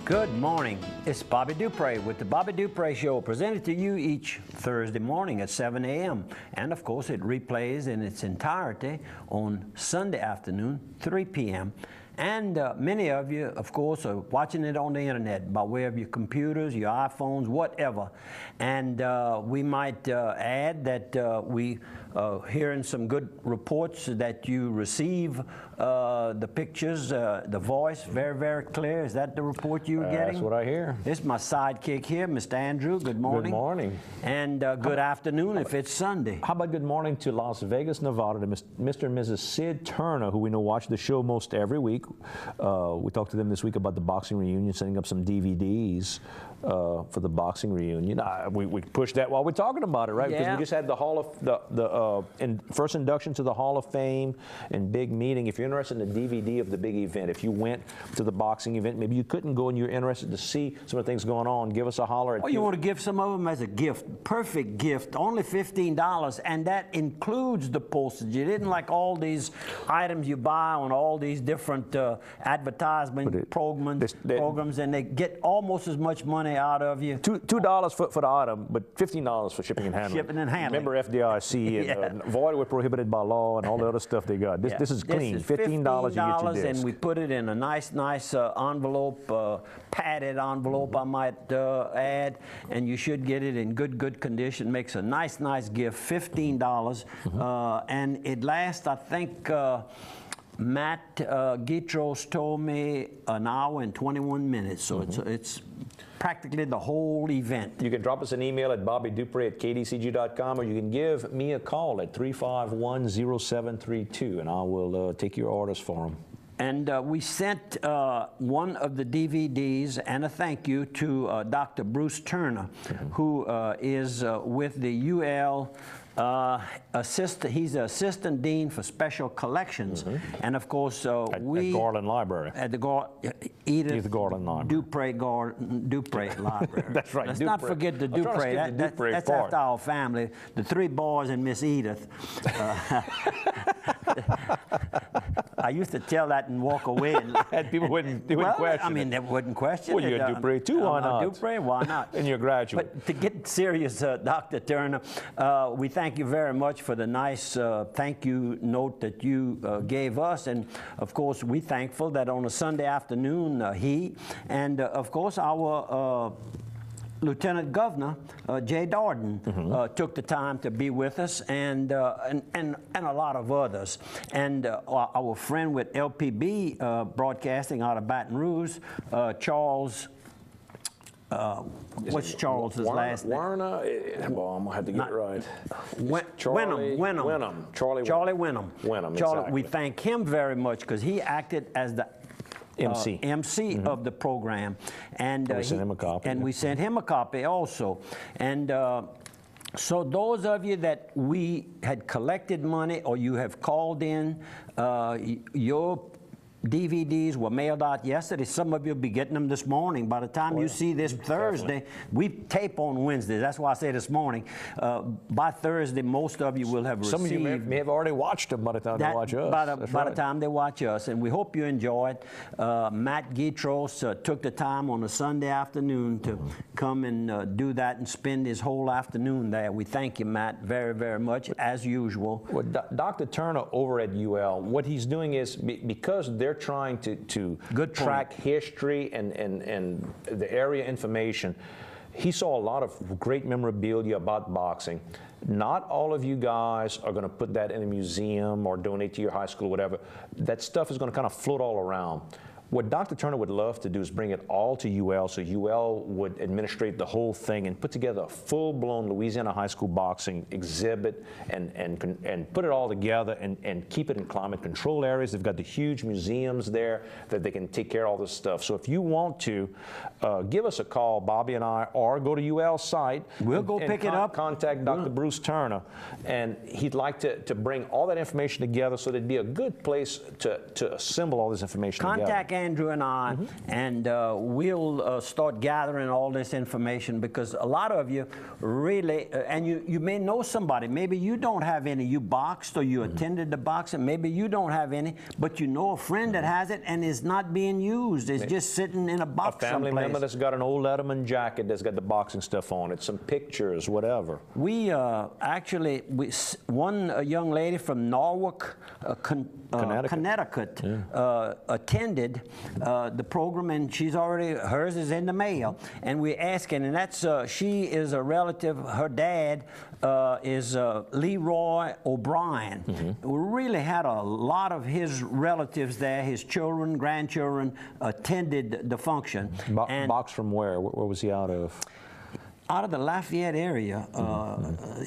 Good morning. It's Bobby Dupre with the Bobby Dupre Show, presented to you each Thursday morning at 7 a.m. And of course, it replays in its entirety on Sunday afternoon, 3 p.m. And many of you, of course, are watching it on the internet by way of your computers, your iPhones, whatever. And we might add that we hearing some good reports that you receive the pictures, the voice, very, very clear. Is that the report you were getting? That's what I hear. This is my sidekick here, Mr. Andrew. Good morning. Good morning. And good afternoon if it's Sunday. How about good morning to Las Vegas, Nevada, to Mr. and Mrs. Sid Turner, who we know watch the show most every week. We talked to them this week about the boxing reunion, setting up some DVDs for the boxing reunion. We pushed that while we're talking about it, right? Yeah. Because we just had the first induction to the Hall of Fame and big meeting. If you're interested in the DVD of the big event, if you went to the boxing event, maybe you couldn't go and you're interested to see some of the things going on, give us a holler. Or you want to give some of them as a gift, perfect gift, only $15, and that includes the postage. It isn't like all these items you buy on all these different advertisement programs, and they get almost as much money out of you. $2 for the item, but $15 for shipping and handling. Shipping and handling. Remember FDIC and void were prohibited by law and all the other stuff they got. This is clean. This is $15 you get your disc. And we put it in a nice envelope, padded envelope, I might add, and you should get it in good condition. Makes a nice gift, $15, and it lasts, I think, Matt Gitros told me an hour and 21 minutes, so it's practically the whole event. You can drop us an email at bobbydupre@kdcg.com, or you can give me a call at 351-0732, and I will take your orders for them. And we sent one of the DVDs and a thank you to Dr. Bruce Turner, who is with the UL he's the assistant dean for special collections, and of course at Garland Library. At the Edith Garland Library. Dupre Library. That's right. Let's not forget the Dupre. That's after our family. The three boys and Miss Edith. I used to tell that and walk away, and people wouldn't question. I mean, they wouldn't question it. Well, you're Dupre too. Why not? Dupre, why not? And you're a graduate. But to get serious, Dr. Turner, we thank you very much for the nice thank you note that you gave us, and of course we're thankful that on a Sunday afternoon he and of course our Lieutenant Governor Jay Darden took the time to be with us, and a lot of others, and our friend with LPB Broadcasting out of Baton Rouge, Charles. What's Charles's last name? Warner. Well, I'm gonna have to get it right. Wenham. Charlie Wenham. Exactly. We thank him very much because he acted as the MC of the program, and we sent him a copy. And we sent him a copy also, and. So those of you that we had collected money, or you have called in, your DVDs were mailed out yesterday. Some of you will be getting them this morning. By the time you see this Thursday, we tape on Wednesday. That's why I say this morning. By Thursday, most of you will have received. Some of you may have already watched them by the time they watch us. By the time they watch us, and we hope you enjoy it. Matt Gitros took the time on a Sunday afternoon to come and do that and spend his whole afternoon there. We thank you, Matt, very, very much, as usual. Well, Dr. Turner over at UL, what he's doing is, because they're trying to track history and the area information, he saw a lot of great memorabilia about boxing. Not all of you guys are going to put that in a museum or donate to your high school or whatever. That stuff is going to kind of float all around. What Dr. Turner would love to do is bring it all to UL, so UL would administrate the whole thing and put together a full-blown Louisiana high school boxing exhibit and put it all together and keep it in climate control areas. They've got the huge museums there that they can take care of all this stuff. So if you want to, give us a call, Bobby and I, or go to UL's site. We'll go pick it up. Contact Dr. Bruce Turner, and he'd like to bring all that information together so there'd be a good place to assemble all this information together. Contact Andrew and I, and we'll start gathering all this information, because a lot of you really, and you may know somebody, maybe you don't have any, you boxed or you attended the boxing, maybe you don't have any, but you know a friend that has it and is not being used, it's just sitting in a box A family member that's got an old Letterman jacket that's got the boxing stuff on it, some pictures, whatever. We actually, one young lady from Norwalk, Connecticut, attended the program, and hers is in the mail, and we're asking, and that's, she is a relative, her dad is Leroy O'Brien. We really had a lot of his relatives there, his children, grandchildren attended the function. Box from where? Where was he out of? Out of the Lafayette area,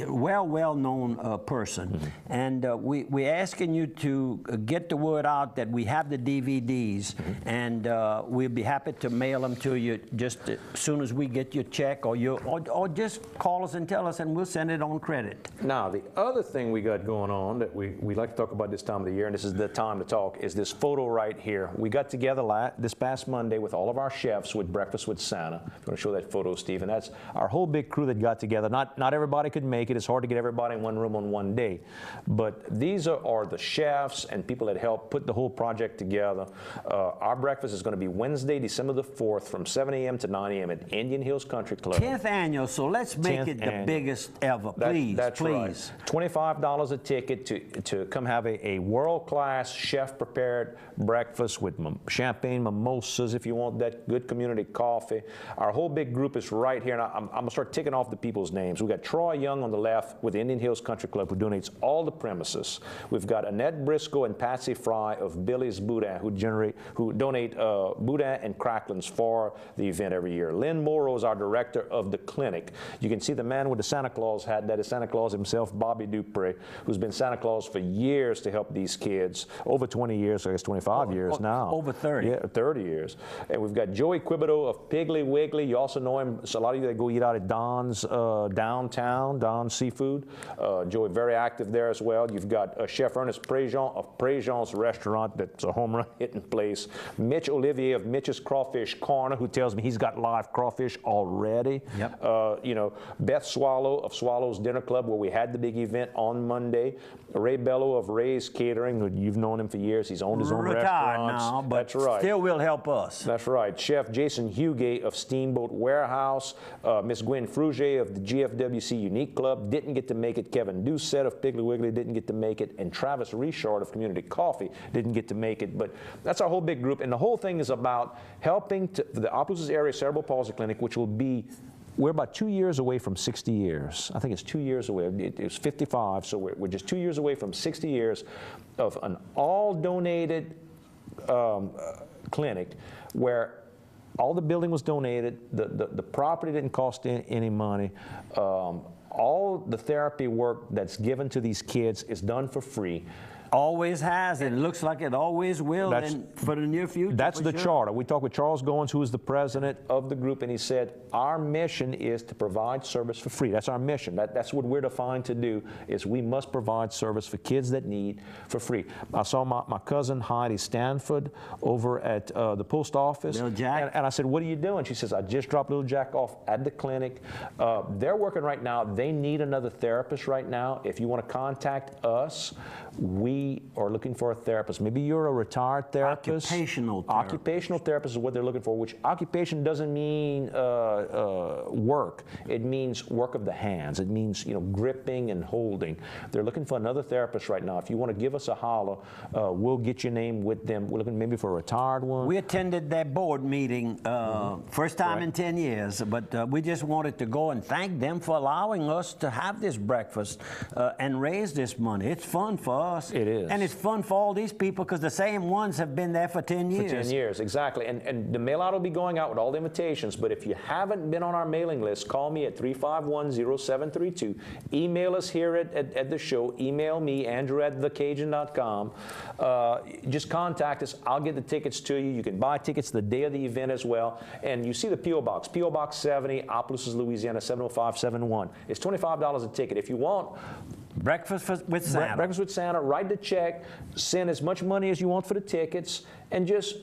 well-known person. And we're asking you to get the word out that we have the DVDs, and we'll be happy to mail them to you just as soon as we get your check, or just call us and tell us, and we'll send it on credit. Now, the other thing we got going on that we like to talk about this time of the year, and this is the time to talk, is this photo right here. We got together this past Monday with all of our chefs with Breakfast with Santa. If you want to show that photo, Steve, and that's our whole big crew that got together. Not everybody could make it. It's hard to get everybody in one room on one day. But these are the chefs and people that helped put the whole project together. Our breakfast is going to be Wednesday, December the 4th from 7 a.m. to 9 a.m. at Indian Hills Country Club. 10th annual, so let's make it the biggest ever. Please, that's please. Right. $25 a ticket to come have a world-class chef-prepared breakfast with champagne, mimosas, if you want that good community coffee. Our whole big group is right here, and I'm going to start ticking off the people's names. We've got Troy Young on the left with Indian Hills Country Club, who donates all the premises. We've got Annette Briscoe and Patsy Fry of Billy's Boudin, who donate Boudin and cracklins for the event every year. Lynn Morrow is our director of the clinic. You can see the man with the Santa Claus hat. That is Santa Claus himself, Bobby Dupre, who's been Santa Claus for years to help these kids. Over 20 years, I guess 25 years now. Over 30. Yeah, 30 years. And we've got Joey Quibido of Piggly Wiggly. You also know him. So a lot of you that go eat out at Don's downtown, Don's Seafood. Joey, very active there as well. You've got Chef Ernest Prejean of Prejean's Restaurant. That's a home run hitting place. Mitch Olivier of Mitch's Crawfish Corner, who tells me he's got live crawfish already. Yep. You know, Beth Swallow of Swallow's Dinner Club, where we had the big event on Monday. Ray Bello of Ray's Catering, who you've known him for years. He's owned his own restaurants. Now, but that's right. Still will help us. That's right. Chef Jason Hugate of Steamboat Warehouse. Miss Gwen Frugier of the GFWC Unique Club didn't get to make it. Kevin Doucette of Piggly Wiggly didn't get to make it. And Travis Richard of Community Coffee didn't get to make it. But that's our whole big group. And the whole thing is about helping the Opelousas Area Cerebral Palsy Clinic, which will be, we're about 2 years away from 60 years. I think it's 2 years away. It's 55, so we're just 2 years away from 60 years of an all-donated clinic where all the building was donated, the property didn't cost any money. All the therapy work that's given to these kids is done for free. Always has, and it looks like it always will for the near future. That's the sure. charter. We talked with Charles Goins, who is the president of the group, and he said, our mission is to provide service for free. That's our mission. That's what we're defined to do, is we must provide service for kids that need for free. I saw my cousin Heidi Stanford over at the post office. Little Jack. And I said, what are you doing? She says, I just dropped Little Jack off at the clinic. They're working right now. They need another therapist right now. If you want to contact us, we are looking for a therapist. Maybe you're a retired therapist. Occupational therapist. Occupational therapist is what they're looking for, which occupation doesn't mean work. It means work of the hands. It means, you know, gripping and holding. They're looking for another therapist right now. If you want to give us a holler, we'll get your name with them. We're looking maybe for a retired one. We attended their board meeting, first time in 10 years, but we just wanted to go and thank them for allowing us to have this breakfast and raise this money. It's fun for us. It is. And it's fun for all these people because the same ones have been there for 10 years. For 10 years, exactly. And the mail out will be going out with all the invitations, but if you haven't been on our mailing list, call me at 351-0732. Email us here at the show. Email me, Andrew@thecajun.com. Just contact us. I'll get the tickets to you. You can buy tickets the day of the event as well. And you see the P.O. Box, P.O. Box 70, Opelousas, Louisiana, 70571. It's $25 a ticket. If you want Breakfast with Santa. Breakfast with Santa, write the check, send as much money as you want for the tickets, and just,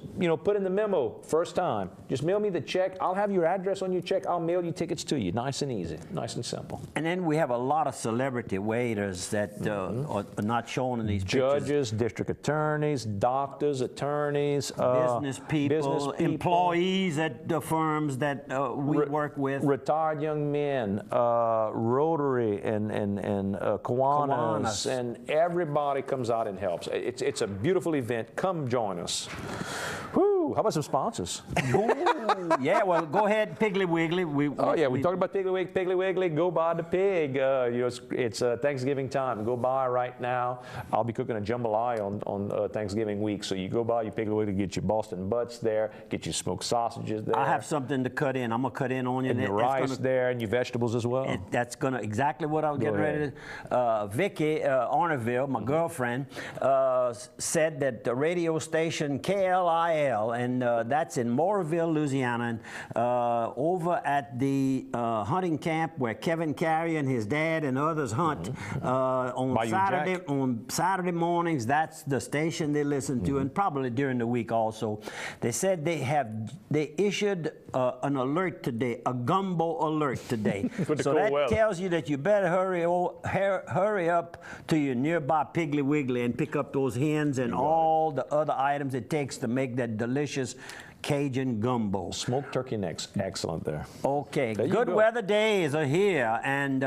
put in the memo first time. Just mail me the check. I'll have your address on your check. I'll mail you tickets to you. Nice and easy, nice and simple. And then we have a lot of celebrity waiters that are not shown in these pictures. Judges, district attorneys, doctors, attorneys, business people, employees at the firms that we work with. Retired young men, Rotary and Kiwanis, and everybody comes out and helps. It's a beautiful event. Come join us. Woo! How about some sponsors? Yeah, well, go ahead, Piggly Wiggly. We talked about Piggly Wiggly. Go buy the pig. It's Thanksgiving time. Go buy right now. I'll be cooking a jambalaya on Thanksgiving week, so you go buy your Piggly Wiggly, get your Boston butts there, get your smoked sausages there. I have something to cut in. I'm gonna cut in on you. And your rice there, and your vegetables as well. That's gonna exactly what I was getting ready to. Vicky Arnerville, my girlfriend, said that the radio station KLIL, and that's in Moorville, Louisiana, and over at the hunting camp where Kevin Carey and his dad and others hunt on Saturday mornings. That's the station they listen to, and probably during the week also. They said they issued an alert today, a gumbo alert today. So that tells you that you better hurry up to your nearby Piggly Wiggly and pick up those hens and all the other items it takes to make that delicious Cajun gumbo. Smoked turkey necks, excellent there. Okay, good weather days are here, and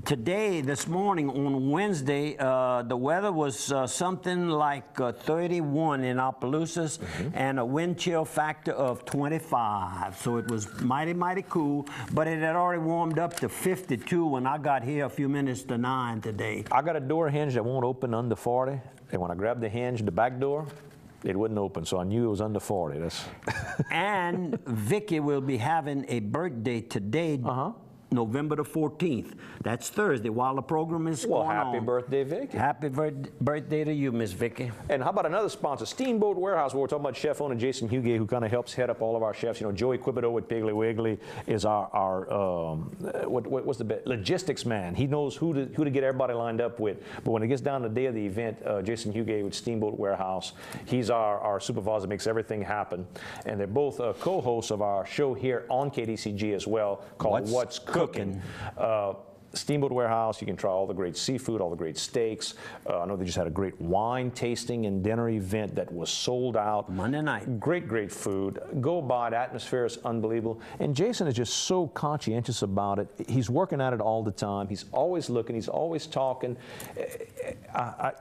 this morning on Wednesday, the weather was something like 31 in Opelousas, and a wind chill factor of 25. So it was mighty, mighty cool, but it had already warmed up to 52 when I got here a few minutes to 9 today. I got a door hinge that won't open under 40, and when I grabbed the hinge, the back door, it wouldn't open, so I knew it was under 40. And Vicky will be having a birthday today, November the 14th. That's Thursday while the program is going on. Well, happy birthday, Vicky. Happy birthday to you, Miss Vicky. And how about another sponsor, Steamboat Warehouse, where we're talking about chef owner Jason Hugay, who kind of helps head up all of our chefs. Joey Quibido with Piggly Wiggly is our what's the logistics man. He knows who to get everybody lined up with. But when it gets down to the day of the event, Jason Hugay with Steamboat Warehouse, he's our supervisor, makes everything happen. And they're both co-hosts of our show here on KDCG as well, called What's Cooking. Steamboat Warehouse, you can try all the great seafood, all the great steaks. I know they just had a great wine tasting and dinner event that was sold out. Monday night. Great, great food. Go by it. Atmosphere is unbelievable. And Jason is just so conscientious about it. He's working at it all the time. He's always looking. He's always talking.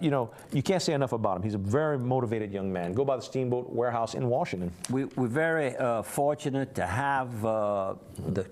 You can't say enough about him. He's a very motivated young man. Go by the Steamboat Warehouse in Washington. We're very fortunate to have the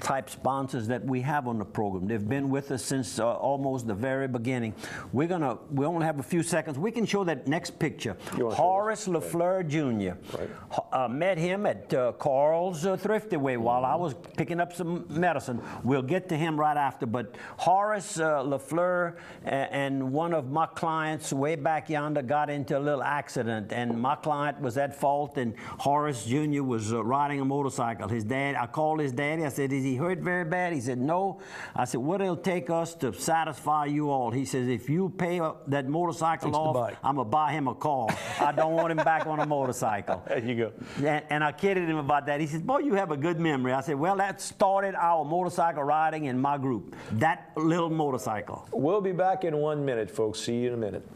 type sponsors that we have on the program. They've been with us since almost the very beginning. We only have a few seconds. We can show that next picture. Horace LaFleur Jr. Right. Met him at Carl's Thrifty Way while I was picking up some medicine. We'll get to him right after, but Horace LaFleur and one of my clients way back yonder got into a little accident, and my client was at fault, and Horace Jr. was riding a motorcycle. His dad, I called his daddy. I said, "Is he hurt very bad?" He said, "No." I said, "What it'll take us to satisfy you all?" He says, "If you pay that motorcycle off, I'm going to buy him a car. I don't want him back on a motorcycle." There you go. And I kidded him about that. He says, "Boy, you have a good memory." I said, "Well, that started our motorcycle riding in my group, that little motorcycle." We'll be back in 1 minute, folks. See you in a minute.